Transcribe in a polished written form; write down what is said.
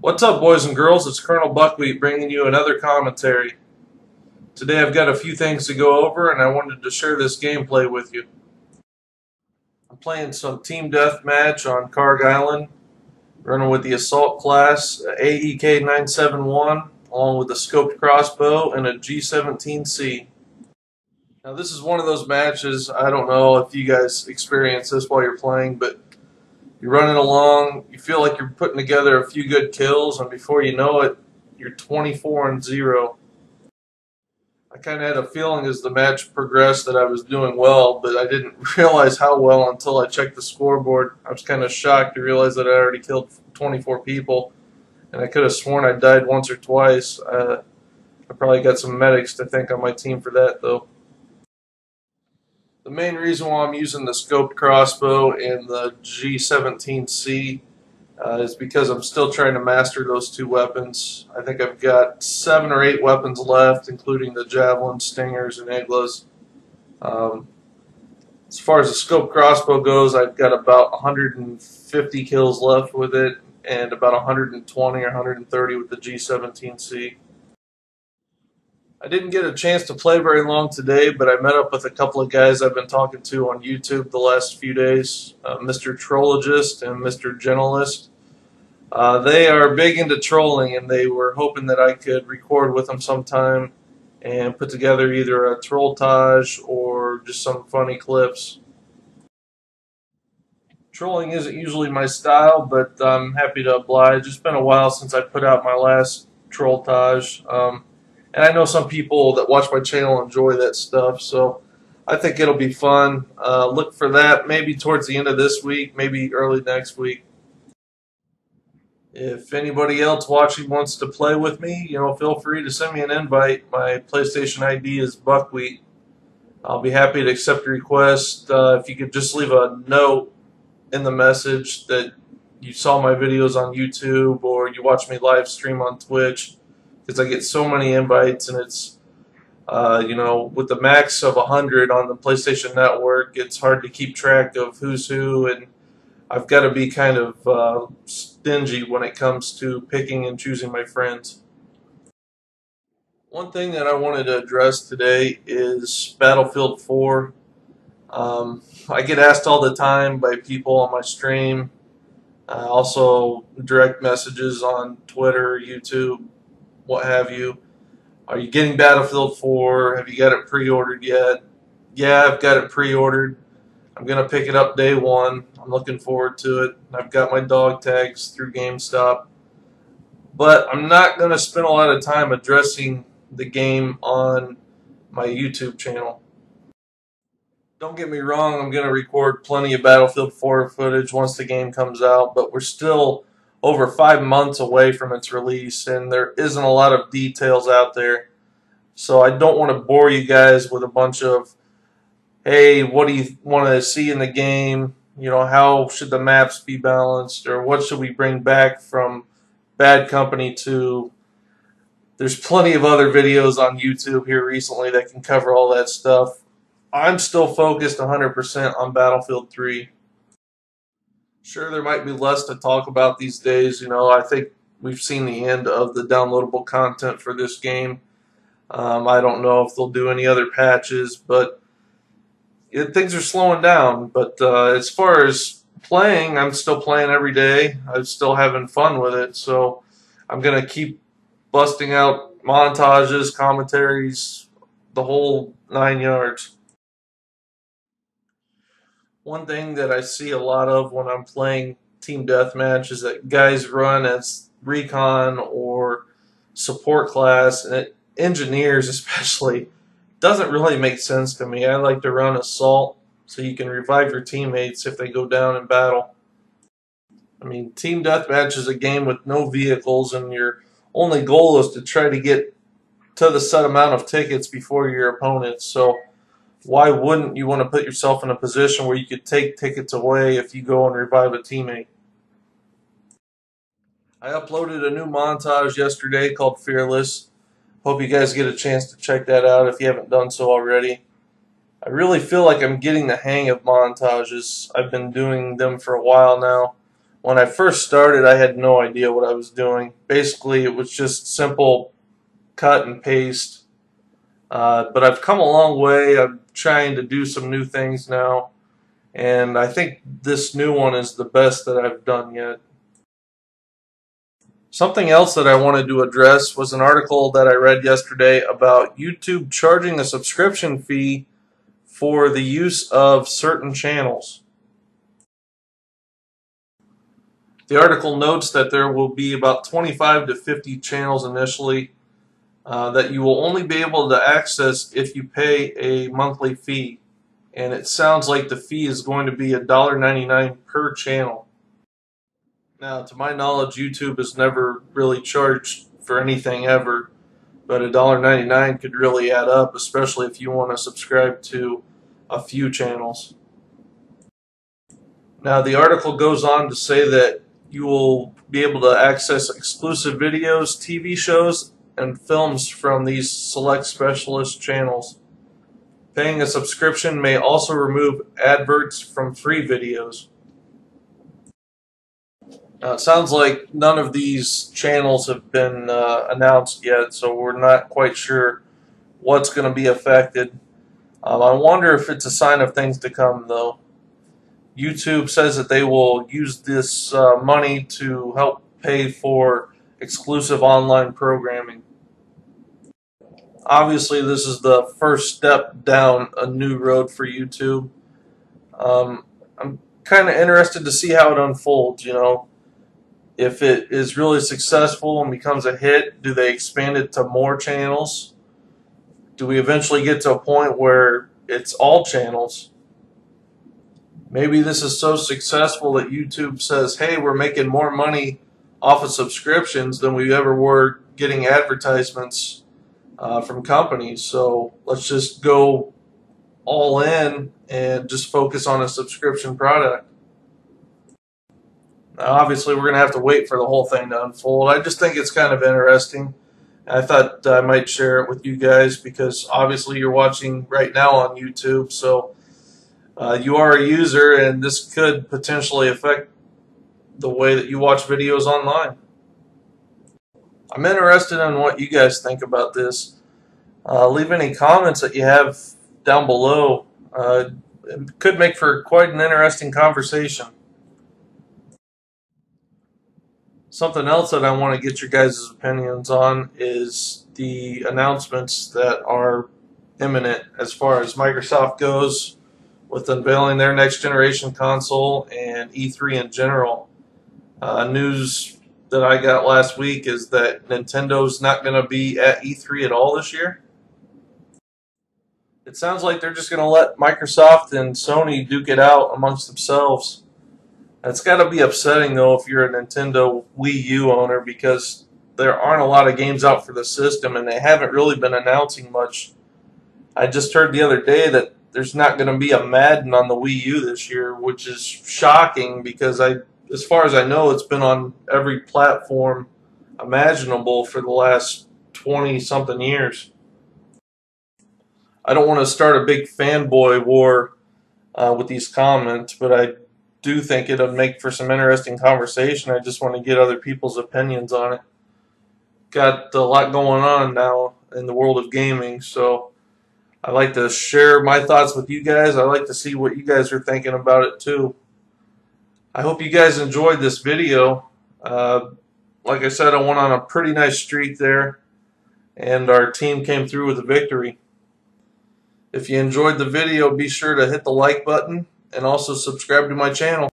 What's up, boys and girls? It's Colonel Buckwheat bringing you another commentary. Today I've got a few things to go over, and I wanted to share this gameplay with you. I'm playing some team deathmatch on Karg Island, running with the assault class AEK 971, along with a scoped crossbow and a G17C. Now this is one of those matches, I don't know if you guys experience this while you're playing, but you're running along, you feel like you're putting together a few good kills, and before you know it, you're 24-0. I kind of had a feeling as the match progressed that I was doing well, but I didn't realize how well until I checked the scoreboard. I was kind of shocked to realize that I already killed 24 people, and I could have sworn I died once or twice. I probably got some medics to thank on my team for that, though. The main reason why I'm using the scoped crossbow and the G17C is because I'm still trying to master those two weapons. I think I've got 7 or 8 weapons left, including the javelin, stingers, and eglas. As far as the scoped crossbow goes, I've got about 150 kills left with it, and about 120 or 130 with the G17C. I didn't get a chance to play very long today, but I met up with a couple of guys I've been talking to on YouTube the last few days, Mr. Trollogist and Mr. Gentlest. They are big into trolling, and they were hoping that I could record with them sometime and put together either a trolltage or just some funny clips. Trolling isn't usually my style, but I'm happy to oblige. It's been a while since I put out my last trolltage. And I know some people that watch my channel enjoy that stuff, so I think it'll be fun. Look for that maybe towards the end of this week, maybe early next week. If anybody else watching wants to play with me, feel free to send me an invite. My PlayStation ID is Buckwheat. I'll be happy to accept your request. If you could just leave a note in the message that you saw my videos on YouTube or you watch me live stream on Twitch, because I get so many invites, and it's, with the max of 100 on the PlayStation Network, it's hard to keep track of who's who, and I've got to be kind of stingy when it comes to picking and choosing my friends. One thing that I wanted to address today is Battlefield 4. I get asked all the time by people on my stream, also direct messages on Twitter, YouTube, what have you. Are you getting Battlefield 4? Have you got it pre-ordered yet? Yeah, I've got it pre-ordered. I'm going to pick it up day one. I'm looking forward to it. I've got my dog tags through GameStop. But I'm not going to spend a lot of time addressing the game on my YouTube channel. Don't get me wrong, I'm going to record plenty of Battlefield 4 footage once the game comes out, but we're still over 5 months away from its release, and there isn't a lot of details out there. So I don't want to bore you guys with a bunch of, hey, what do you want to see in the game? How should the maps be balanced? Or what should we bring back from Bad Company 2? There's plenty of other videos on YouTube here recently that can cover all that stuff. I'm still focused 100% on Battlefield 3. Sure, there might be less to talk about these days. I think we've seen the end of the downloadable content for this game. I don't know if they'll do any other patches, but things are slowing down. But as far as playing, I'm still playing every day. I'm still having fun with it. So I'm going to keep busting out montages, commentaries, the whole 9 yards. One thing that I see a lot of when I'm playing Team Deathmatch is that guys run as recon or support class, and engineers especially. Doesn't really make sense to me. I like to run assault so you can revive your teammates if they go down in battle. I mean, Team Deathmatch is a game with no vehicles, and your only goal is to try to get to the set amount of tickets before your opponents. So why wouldn't you want to put yourself in a position where you could take tickets away if you go and revive a teammate? I uploaded a new montage yesterday called Fearless. Hope you guys get a chance to check that out if you haven't done so already. I really feel like I'm getting the hang of montages. I've been doing them for a while now. When I first started, I had no idea what I was doing. Basically, it was just simple cut and paste. But I've come a long way. I'm trying to do some new things now, and I think this new one is the best that I've done yet. Something else that I wanted to address was an article that I read yesterday about YouTube charging a subscription fee for the use of certain channels. The article notes that there will be about 25 to 50 channels initially that you will only be able to access if you pay a monthly fee. And it sounds like the fee is going to be $1.99 per channel. Now, to my knowledge, YouTube has never really charged for anything ever, but $1.99 could really add up, especially if you want to subscribe to a few channels. Now, the article goes on to say that you will be able to access exclusive videos, TV shows, and films from these select specialist channels. Paying a subscription may also remove adverts from free videos. Now, it sounds like none of these channels have been announced yet, so we're not quite sure what's going to be affected. I wonder if it's a sign of things to come, though. YouTube says that they will use this money to help pay for exclusive online programming. Obviously, this is the first step down a new road for YouTube. I'm kind of interested to see how it unfolds, you know. If it is really successful and becomes a hit, do they expand it to more channels? Do we eventually get to a point where it's all channels? Maybe this is so successful that YouTube says, hey, we're making more money off of subscriptions than we ever were getting advertisements from companies. So let's just go all in and just focus on a subscription product. Now, obviously, we're going to have to wait for the whole thing to unfold. I just think it's kind of interesting. I thought I might share it with you guys because obviously you're watching right now on YouTube, so you are a user, and this could potentially affect the way that you watch videos online. I'm interested in what you guys think about this. Leave any comments that you have down below. It could make for quite an interesting conversation. Something else that I want to get your guys' opinions on is the announcements that are imminent as far as Microsoft goes with unveiling their next generation console and E3 in general. News that I got last week is that Nintendo's not going to be at E3 at all this year. It sounds like they're just going to let Microsoft and Sony duke it out amongst themselves. That's got to be upsetting, though, if you're a Nintendo Wii U owner, because there aren't a lot of games out for the system, and they haven't really been announcing much. I just heard the other day that there's not going to be a Madden on the Wii U this year, which is shocking because as far as I know, it's been on every platform imaginable for the last 20-something years. I don't want to start a big fanboy war with these comments, but I do think it would make for some interesting conversation. I just want to get other people's opinions on it. Got a lot going on now in the world of gaming, so I like to share my thoughts with you guys. I like to see what you guys are thinking about it too. I hope you guys enjoyed this video. Like I said, I went on a pretty nice streak there, and our team came through with a victory. If you enjoyed the video, be sure to hit the like button and also subscribe to my channel.